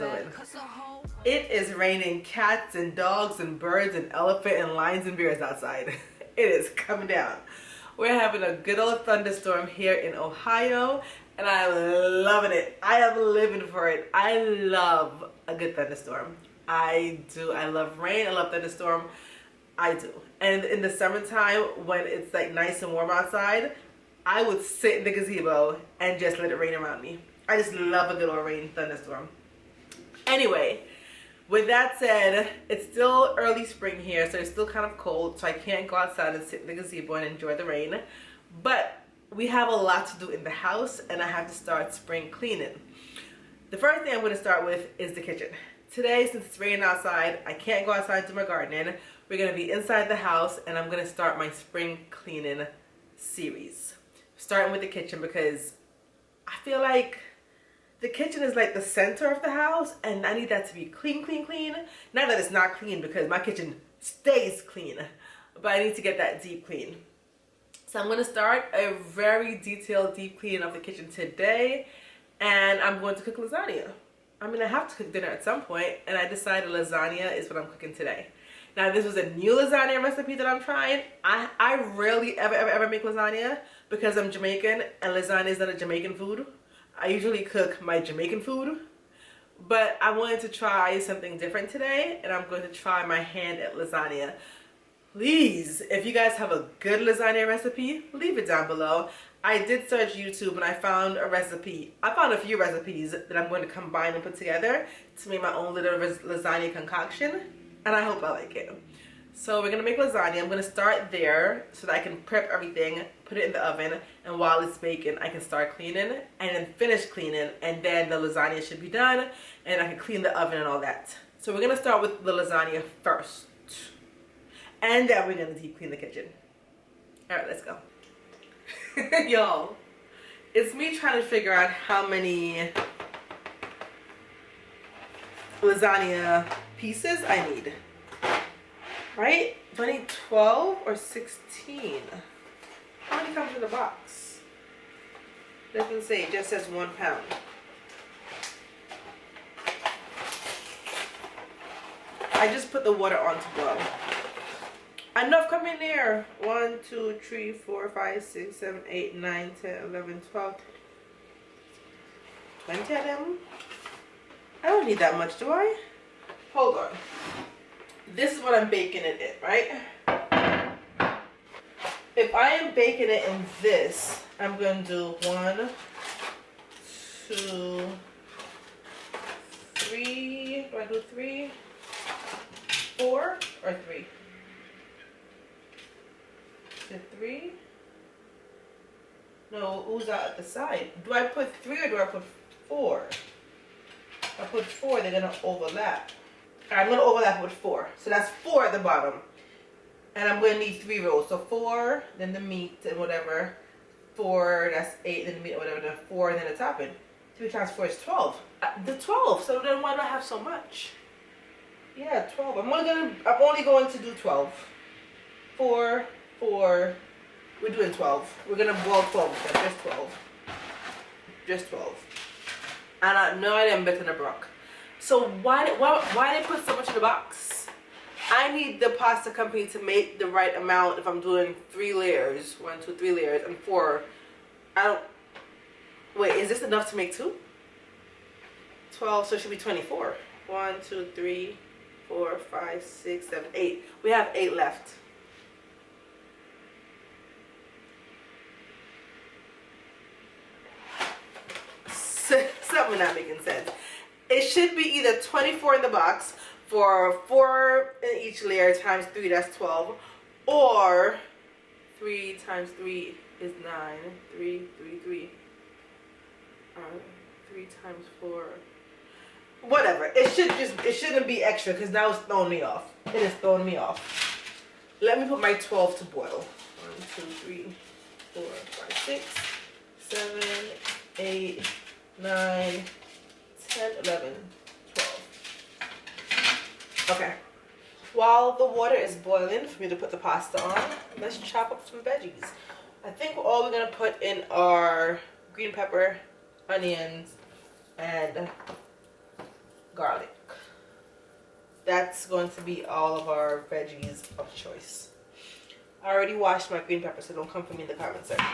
y'all doing? It is raining cats and dogs and birds and elephant and lions and bears outside. It is coming down. We're having a good old thunderstorm here in Ohio, and I'm loving it. I am living for it. I love a good thunderstorm. I do. I love rain. I love thunderstorm. I do. And in the summertime, when it's like nice and warm outside, I would sit in the gazebo and just let it rain around me. I just love a good old rain thunderstorm. Anyway, with that said, it's still early spring here, so it's still kind of cold, so I can't go outside and sit in the gazebo and enjoy the rain. But we have a lot to do in the house, and I have to start spring cleaning. The first thing I'm going to start with is the kitchen. Today, since it's raining outside, I can't go outside to my gardening. We're going to be inside the house, and I'm going to start my spring cleaning series. Starting with the kitchen because I feel like the kitchen is like the center of the house, and I need that to be clean, clean, clean. Not that it's not clean, because my kitchen stays clean, but I need to get that deep clean. So I'm going to start a very detailed deep clean of the kitchen today, and I'm going to cook lasagna. I mean, I have to cook dinner at some point, and I decided lasagna is what I'm cooking today. Now, this was a new lasagna recipe that I'm trying. I rarely ever make lasagna because I'm Jamaican, and lasagna is not a Jamaican food. I usually cook my Jamaican food, but I wanted to try something different today, and I'm going to try my hand at lasagna. Please, if you guys have a good lasagna recipe, leave it down below. I did search YouTube and I found a recipe. I found a few recipes that I'm going to combine and put together to make my own little lasagna concoction, and I hope I like it. So we're going to make lasagna. I'm going to start there so that I can prep everything, put it in the oven, and while it's baking, I can start cleaning and then finish cleaning, and then the lasagna should be done, and I can clean the oven and all that. So we're going to start with the lasagna first, and then we're going to deep clean the kitchen. All right, let's go. Y'all, it's me trying to figure out how many lasagna pieces I need. Right? Do I need 12 or 16? How many comes in the box? It doesn't say, it just says 1 pound. I just put the water on to boil. Enough come in there. 1, 2, 3, 4, 5, 6, 7, 8, 9, 10, 11, 12, 20 of them. I don't need that much, do I? Hold on. This is what I'm baking it in, right? If I am baking it in this, I'm going to do 1, 2, 3. Do I do 3, 4, or 3? Is it 3? No, ooze out at the side. Do I put 3 or do I put 4? If I put 4, they're going to overlap. I'm going to overlap with 4. So that's 4 at the bottom. And I'm going to need 3 rows. So 4, then the meat and whatever. 4, that's 8, then the meat and whatever. Then 4, and then the topping. 3 times 4 is 12. The 12. So then why do I have so much? Yeah, 12. I'm only going to do 12. 4, 4. We're doing 12. We're going to boil 12. Just 12. Just 12. And I know I am better than a brock. So why they put so much in the box? I need the pasta company to make the right amount if I'm doing 3 layers. 1, 2, 3 layers, and 4. Wait, is this enough to make 2? 12, so it should be 24. 1, 2, 3, 4, 5, 6, 7, 8. We have 8 left. Something not making sense. It should be either 24 in the box for 4 in each layer times 3, that's 12, or 3 times 3 is 9. 3, 3, 3. 3 times 4. Whatever. It shouldn't be extra because now it's throwing me off. It is throwing me off. Let me put my 12 to boil. 1, 2, 3, 4, 5, 6, 7, 8, 9, 10, 11, 12. Okay. While the water is boiling for me to put the pasta on, let's chop up some veggies. I think all we're going to put in are green pepper, onions, and garlic. That's going to be all of our veggies of choice. I already washed my green pepper, so don't come for me in the comment section.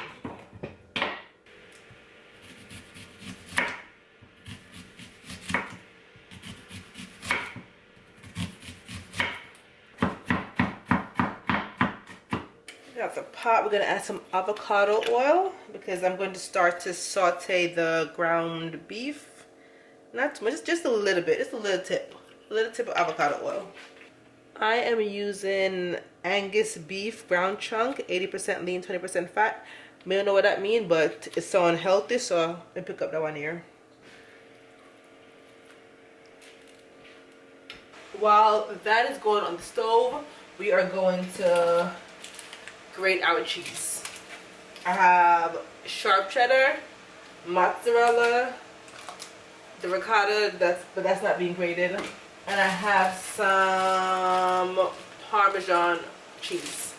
We got the pot. We're going to add some avocado oil because I'm going to start to saute the ground beef. Not too much, just a little bit, just a little tip of avocado oil. I am using Angus beef ground chunk, 80% lean, 20% fat. May don't know what that means, but it's so unhealthy, so I pick up that one here. While that is going on the stove, we are going to grate our cheese. I have sharp cheddar, mozzarella, the ricotta, but that's not being grated, and I have some Parmesan cheese.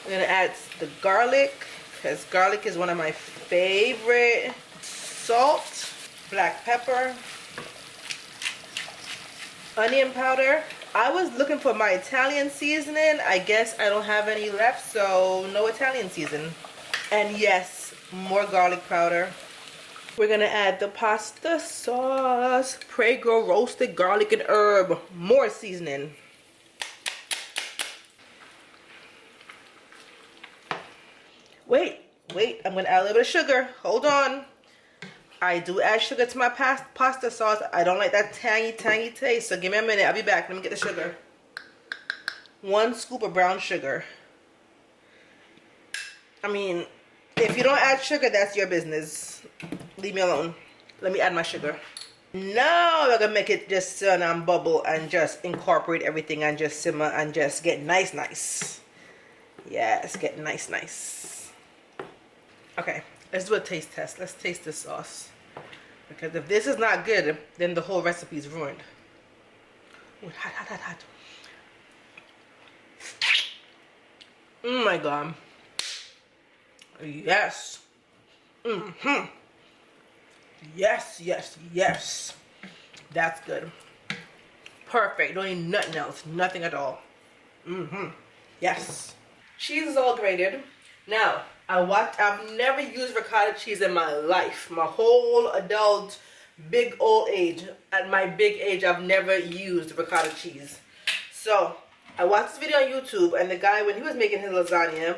I'm gonna add the garlic because garlic is one of my favorite. Salt, black pepper, onion powder. I was looking for my Italian seasoning. I guess I don't have any left, so no Italian season. And yes, more garlic powder. We're gonna add the pasta sauce, Prego roasted garlic and herb, more seasoning. Wait, I'm gonna add a little bit of sugar. Hold on. I do add sugar to my pasta sauce. I don't like that tangy taste, so give me a minute. I'll be back. Let me get the sugar. 1 scoop of brown sugar. I mean, if you don't add sugar, that's your business. Leave me alone. Let me add my sugar. Now we're gonna make it just sit and bubble and just incorporate everything and just simmer and just get nice. Yes, get nice. Okay. Let's do a taste test. Let's taste this sauce. Because if this is not good, then the whole recipe is ruined. Ooh, hot. Oh my God. Yes. Yes. That's good. Perfect. Don't need nothing else. Nothing at all. Yes. Cheese is all grated. Now, I've never used ricotta cheese in my life. My whole adult, big old age. At my big age, I've never used ricotta cheese. So, I watched this video on YouTube, and the guy, when he was making his lasagna,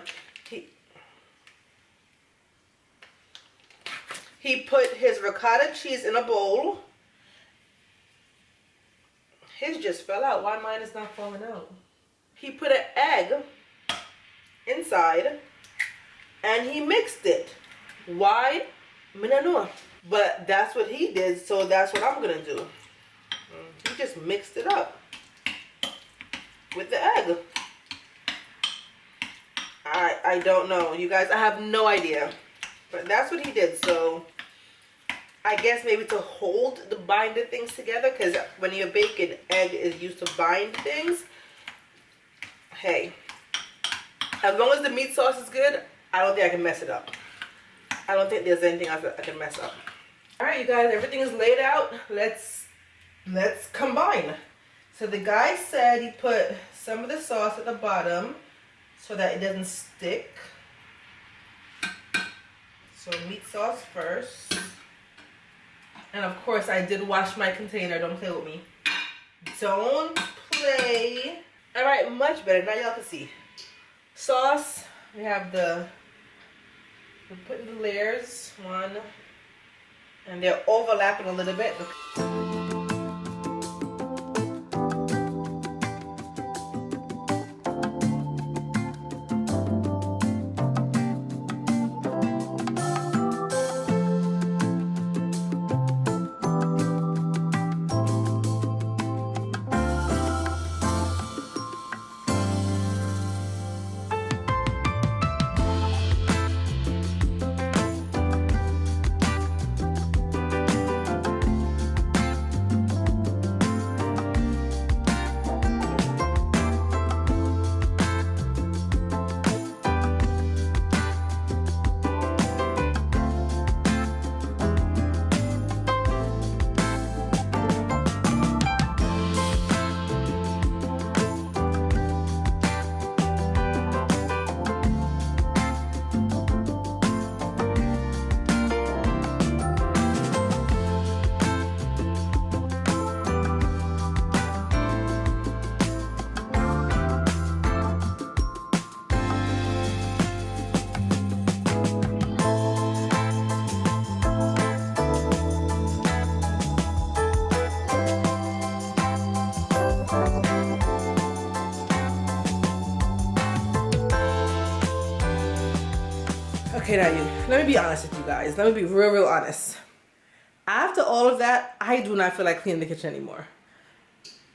he put his ricotta cheese in a bowl. His just fell out. Why mine is not falling out? He put an egg inside, and he mixed it. Why? I don't know. But that's what he did, so that's what I'm gonna do. He just mixed it up with the egg. I don't know, you guys. I have no idea. But that's what he did. So I guess maybe to hold the binded things together, because when you're baking, egg is used to bind things. Hey, as long as the meat sauce is good, I don't think I can mess it up. I don't think there's anything else that I can mess up. All right, you guys, everything is laid out. Let's combine. So the guy said he put some of the sauce at the bottom so that it doesn't stick. So meat sauce first. And of course, I did wash my container. Don't play with me. Don't play. All right, much better. Now y'all can see. Sauce. We have we're putting the layers, one, and they're overlapping a little bit. Okay, now let me be honest with you guys. Let me be real honest. After all of that, I do not feel like cleaning the kitchen anymore.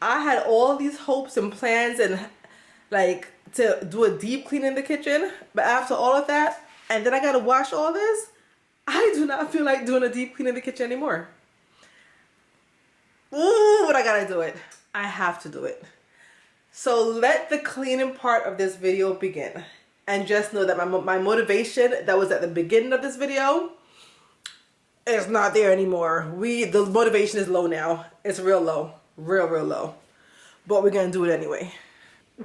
I had all these hopes and plans and like to do a deep clean in the kitchen, but after all of that, and then I gotta wash all this, I do not feel like doing a deep clean in the kitchen anymore. Ooh, but I gotta do it. I have to do it. So let the cleaning part of this video begin. And just know that my motivation that was at the beginning of this video is not there anymore. The motivation is low now. It's real low. Real low. But we're gonna do it anyway.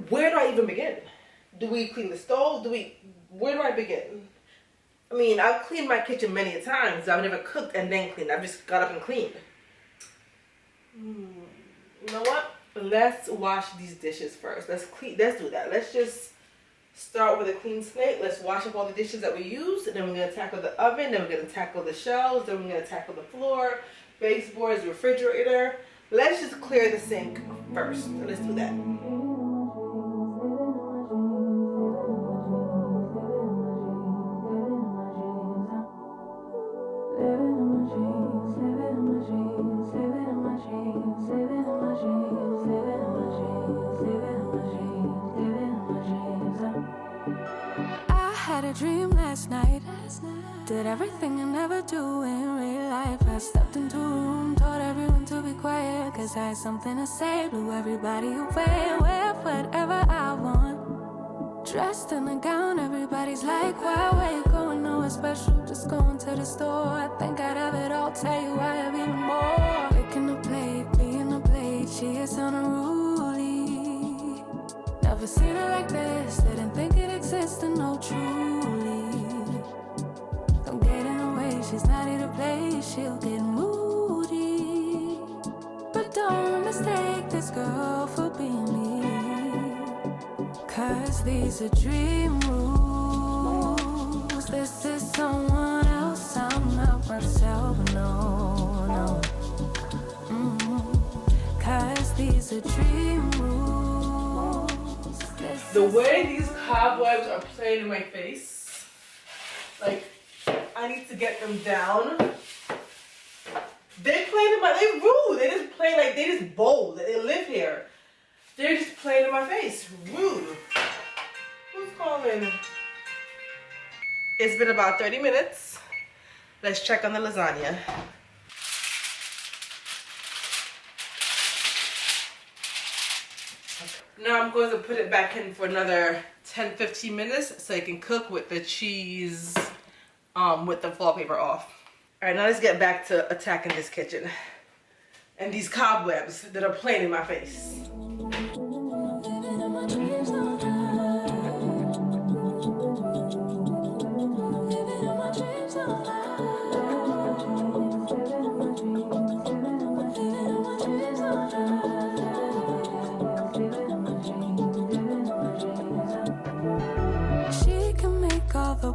Where do I even begin? Do we clean the stove? Where do I begin? I mean, I've cleaned my kitchen many times. I've never cooked and then cleaned. I've just got up and cleaned. You know what? Let's wash these dishes first. Let's do that. Let's just start with a clean slate. Let's wash up all the dishes that we used, and then we're gonna tackle the oven, then we're gonna tackle the shelves, then we're gonna tackle the floor, baseboards, refrigerator. Let's just clear the sink first. Let's do that. Dream last night. Did everything I never do in real life. I stepped into a room, told everyone to be quiet, cause I had something to say. Blew everybody away, wear whatever I want. Dressed in a gown, everybody's like, why, where you going? Nowhere special, just going to the store. I think I'd have it all, tell you I have even more. Picking a plate, being a plate, she is unruly. Never seen her like this, didn't think it existed, no truly. Don't get in her way, she's not here to play, she'll get moody. But don't mistake this girl for being me, cause these are dream rules. This is someone else, I'm not myself, no. Cause these are dream rules. The way these cobwebs are playing in my face, like, I need to get them down. They're rude. They just play like, they just bold. They live here. They're just playing in my face. Rude. Who's calling? It's been about 30 minutes. Let's check on the lasagna. Now I'm going to put it back in for another 10-15 minutes so it can cook with the cheese, with the foil paper off. All right, now let's get back to attacking this kitchen and these cobwebs that are playing in my face.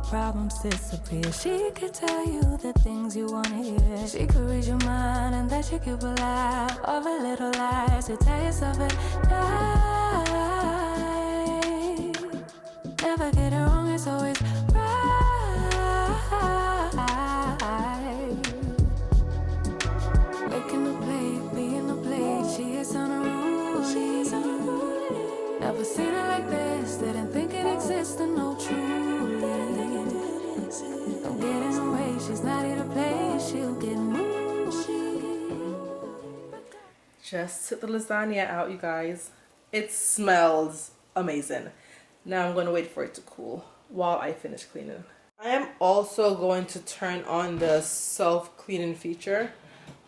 Problems disappear. She could tell you the things you wanna hear. She could read your mind and that you could believe all the little lies you tell yourself at night. Never get it wrong, it's always right. Making a plate, being a plate, she is unruly. Never seen her like this, didn't think it existed, no truth. Don't get in her way, she's not here to play, she'll get moody. Just took the lasagna out, you guys. It smells amazing. Now I'm going to wait for it to cool while I finish cleaning. I am also going to turn on the self-cleaning feature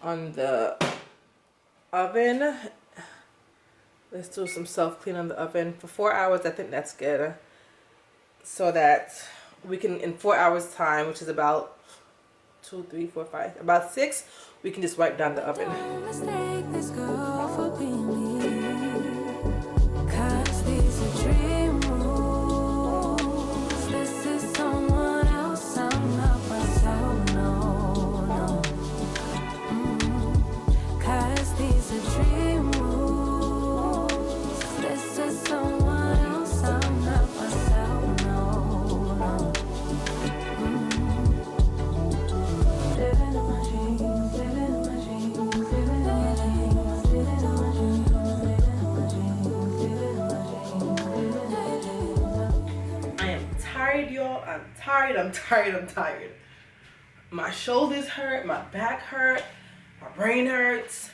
on the oven. Let's do some self-clean on the oven for 4 hours. I think that's good, so that we can, in 4 hours time, which is about 2, 3, 4, 5, about 6, we can just wipe down the oven. Don't mistake this girl for being me, 'cause these are dream rules. This is someone else, I'm not myself, no. 'Cause these are dream rules. This is someone else, I'm not myself, no. tired, I'm tired, I'm tired. My shoulders hurt, my back hurt, my brain hurts.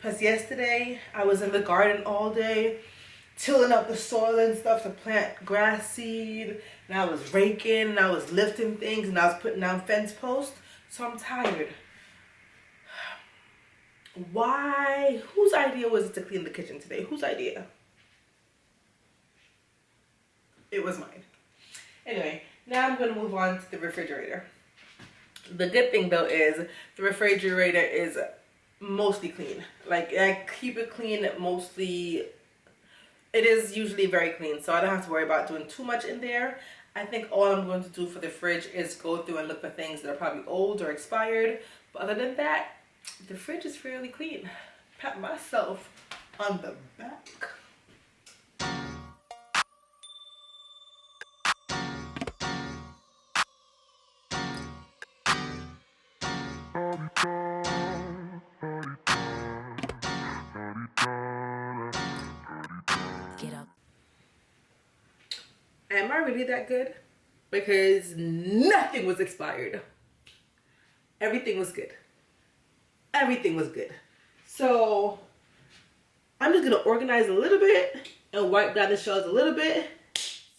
Plus yesterday, I was in the garden all day, tilling up the soil and stuff to plant grass seed. And I was raking, and I was lifting things, and I was putting down fence posts. So I'm tired. Why? Whose idea was it to clean the kitchen today? Whose idea? It was mine. Anyway, now I'm going to move on to the refrigerator. The good thing though is the refrigerator is mostly clean. Like, I keep it clean mostly. It is usually very clean, so I don't have to worry about doing too much in there. I think all I'm going to do for the fridge is go through and look for things that are probably old or expired. But other than that, the fridge is fairly clean. Pat myself on the back. Get up. Am I really that good? Because nothing was expired. Everything was good. Everything was good. So I'm just gonna organize a little bit and wipe down the shelves a little bit.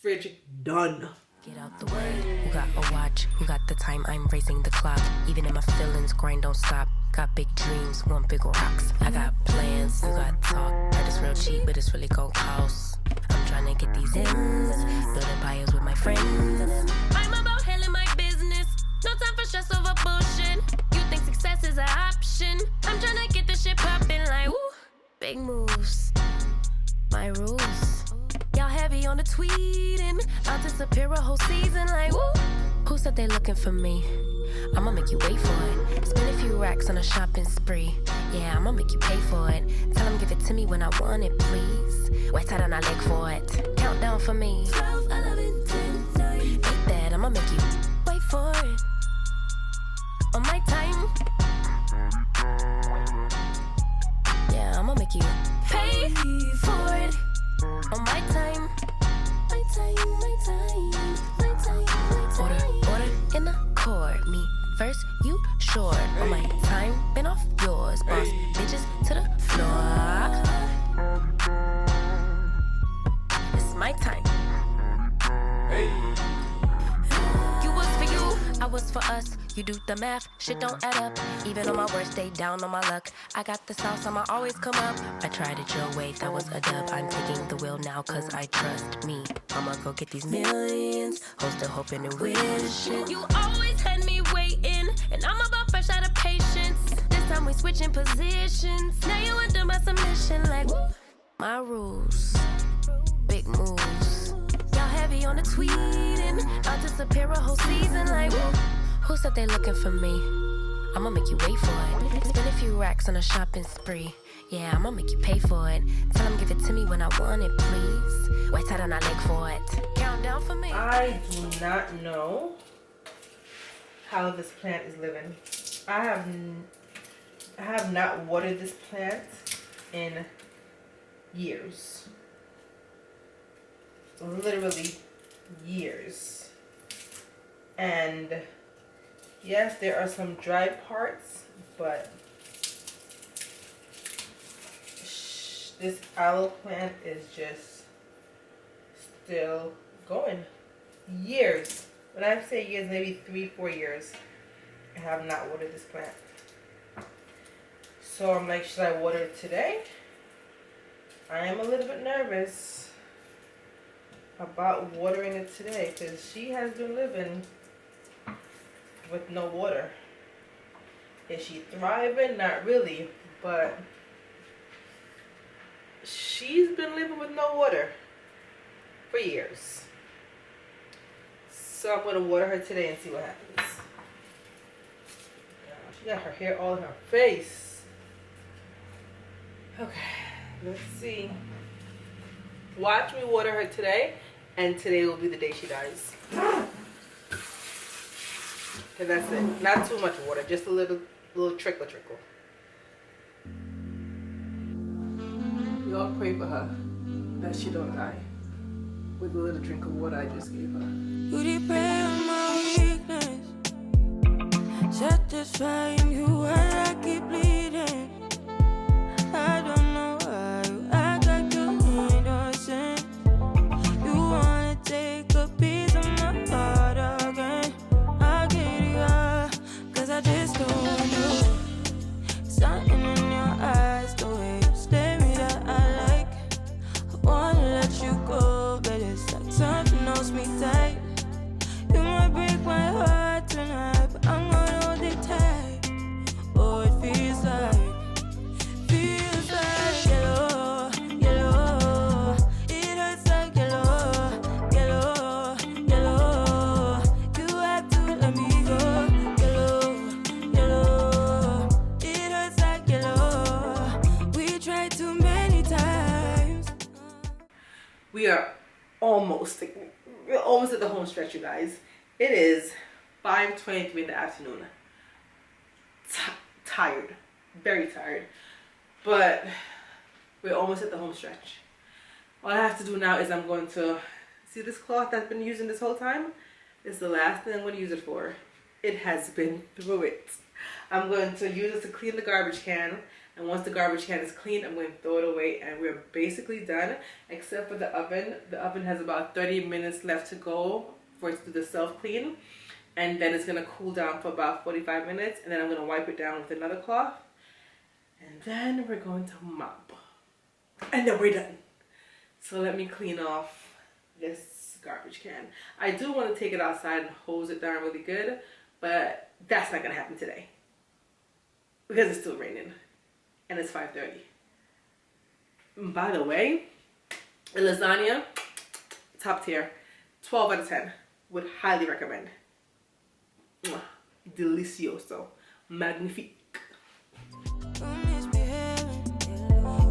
Fridge done. Get out the way. Who got a watch? Who got the time? I'm racing the clock. Even in my feelings, grind don't stop. Got big dreams, want big rocks. I got plans, you got talk. Heard it's real cheap, but it's really gon' cost. I'm trying to get these ends, building empires with my friends. I'm about handling my business. No time for stress over bullshit. You think success is an option? I'm trying to get this shit poppin' like woo. Big moves, my rules. Y'all heavy on the tweeting. I'll disappear a whole season like woo. Who said they looking for me? I'ma make you wait for it. Spend a few racks on a shopping spree. Yeah, I'ma make you pay for it. Tell them give it to me when I want it, please. Wait till I leg for it. Countdown for me. 12, 11, 10, 9. Ain't that I'ma make you wait for it. On my time. Yeah, I'ma make you pay for it. On my time. My time, my time, my time, my time. Order in accord. Me first, you short. On my time, been off yours. Boss bitches to the floor. It's my time. You was for you, I was for us. You do the math, shit don't add up. Even on my worst day, down on my luck. I got the sauce, I'ma always come up. I tried it your way, that was a dub. I'm taking the wheel now, cause I trust me. I'ma go get these millions. Hoes still hoping and wishing. You always had me waiting, and I'm about fresh out of patience. This time we switching positions. Now you under my submission, like woo. My rules, big moves. Y'all heavy on the tweeting. I'll disappear a whole season, like woo. Who said they looking for me? I'ma make you wait for it. Spend a few racks on a shopping spree. Yeah, I'ma make you pay for it. Tell them give it to me when I want it, please. Wait till I leg for it. Countdown for me. I do not know how this plant is living. I have not watered this plant in years. Literally years. And yes, there are some dry parts, but this aloe plant is just still going. Years. When I say years, maybe 3-4 years. I have not watered this plant. So I'm like, should I water it today? I am a little bit nervous about watering it today because she has been living with no water. Is she thriving? Not really, but she's been living with no water for years. So I'm going to water her today and see what happens. She got her hair all in her face. Okay, let's see. Watch me water her today, and today will be the day she dies. And that's it. Not too much water, just a little trickle. Y'all pray for her that she don't die. with a little drink of water I just gave her. You depend on my weakness, satisfying you while I keep bleeding. I don't know why you act like you innocent. You wanna take a piece of my heart again. I'll get you up, cause I just don't know. Something in your eyes, the way you stare me that I like. I wanna let you go, but it's like something holds me tight. You might break my heart tonight, but I'm gonna hold it tight. Oh, it feels like yellow, yellow. It hurts like yellow, yellow, yellow. You have to let me go, yellow, yellow. It hurts like yellow. We tried too many times. We're almost at the home stretch, you guys. It is 5:23 in the afternoon. Tired, very tired, but we're almost at the home stretch. All I have to do now is I'm going to see this cloth that I've been using this whole time. It's the last thing I'm going to use it for. It has been through it. I'm going to use it to clean the garbage can, and once the garbage can is clean, I'm going to throw it away, and we're basically done, except for the oven. The oven has about 30 minutes left to go for it to do the self-clean, and then it's going to cool down for about 45 minutes, and then I'm going to wipe it down with another cloth, and then we're going to mop, and then we're done. So let me clean off this garbage can. I do want to take it outside and hose it down really good, but that's not going to happen today because it's still raining. And it's 5:30. By the way, the lasagna, top tier, 12 out of 10. Would highly recommend. Mwah. Delicioso. Magnifique.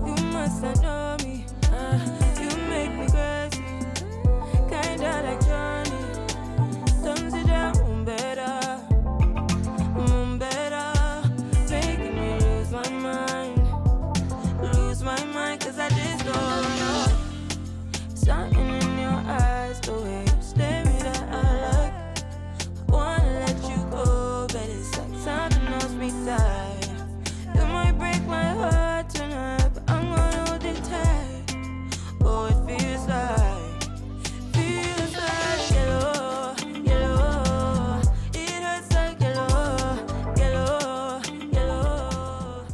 You must know me. You make me crazy. Kinda like Johnny. Thumbs it down better. Better. Making me lose my mind. Lose my mind, cause I just don't know. Something in your eyes, the way you stare me that I like. I wanna let you go, but it's like something holds me tight. You might break my heart tonight, but I'm gonna hold it tight. Oh, it feels like yellow, yellow. It hurts like yellow, yellow, yellow.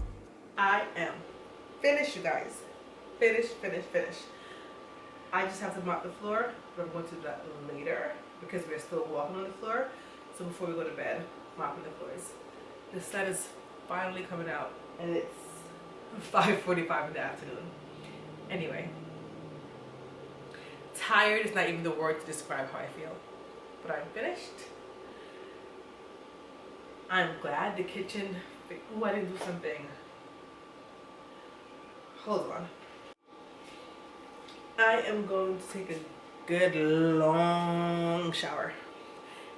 I am finished, you guys. Finished. I just have to mop the floor, but I'm going to do that later because we're still walking on the floor. So before we go to bed, mopping the floors. The sun is finally coming out, and it's 5:45 in the afternoon. Anyway, tired is not even the word to describe how I feel, but I'm finished. I'm glad the kitchen. Oh, I didn't do something. Hold on. I am going to take a good long shower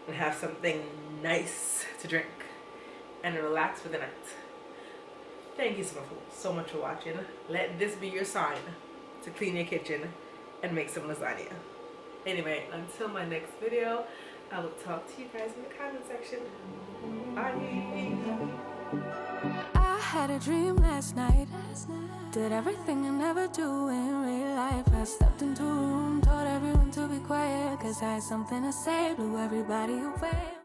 and have something nice to drink and relax for the night. Thank you so much for watching. Let this be your sign to clean your kitchen and make some lasagna. Anyway, until my next video, I will talk to you guys in the comment section. Bye. I had a dream last night. Did everything I never do in real life. I stepped into a room, told everyone to be quiet, cause I had something to say, blew everybody away.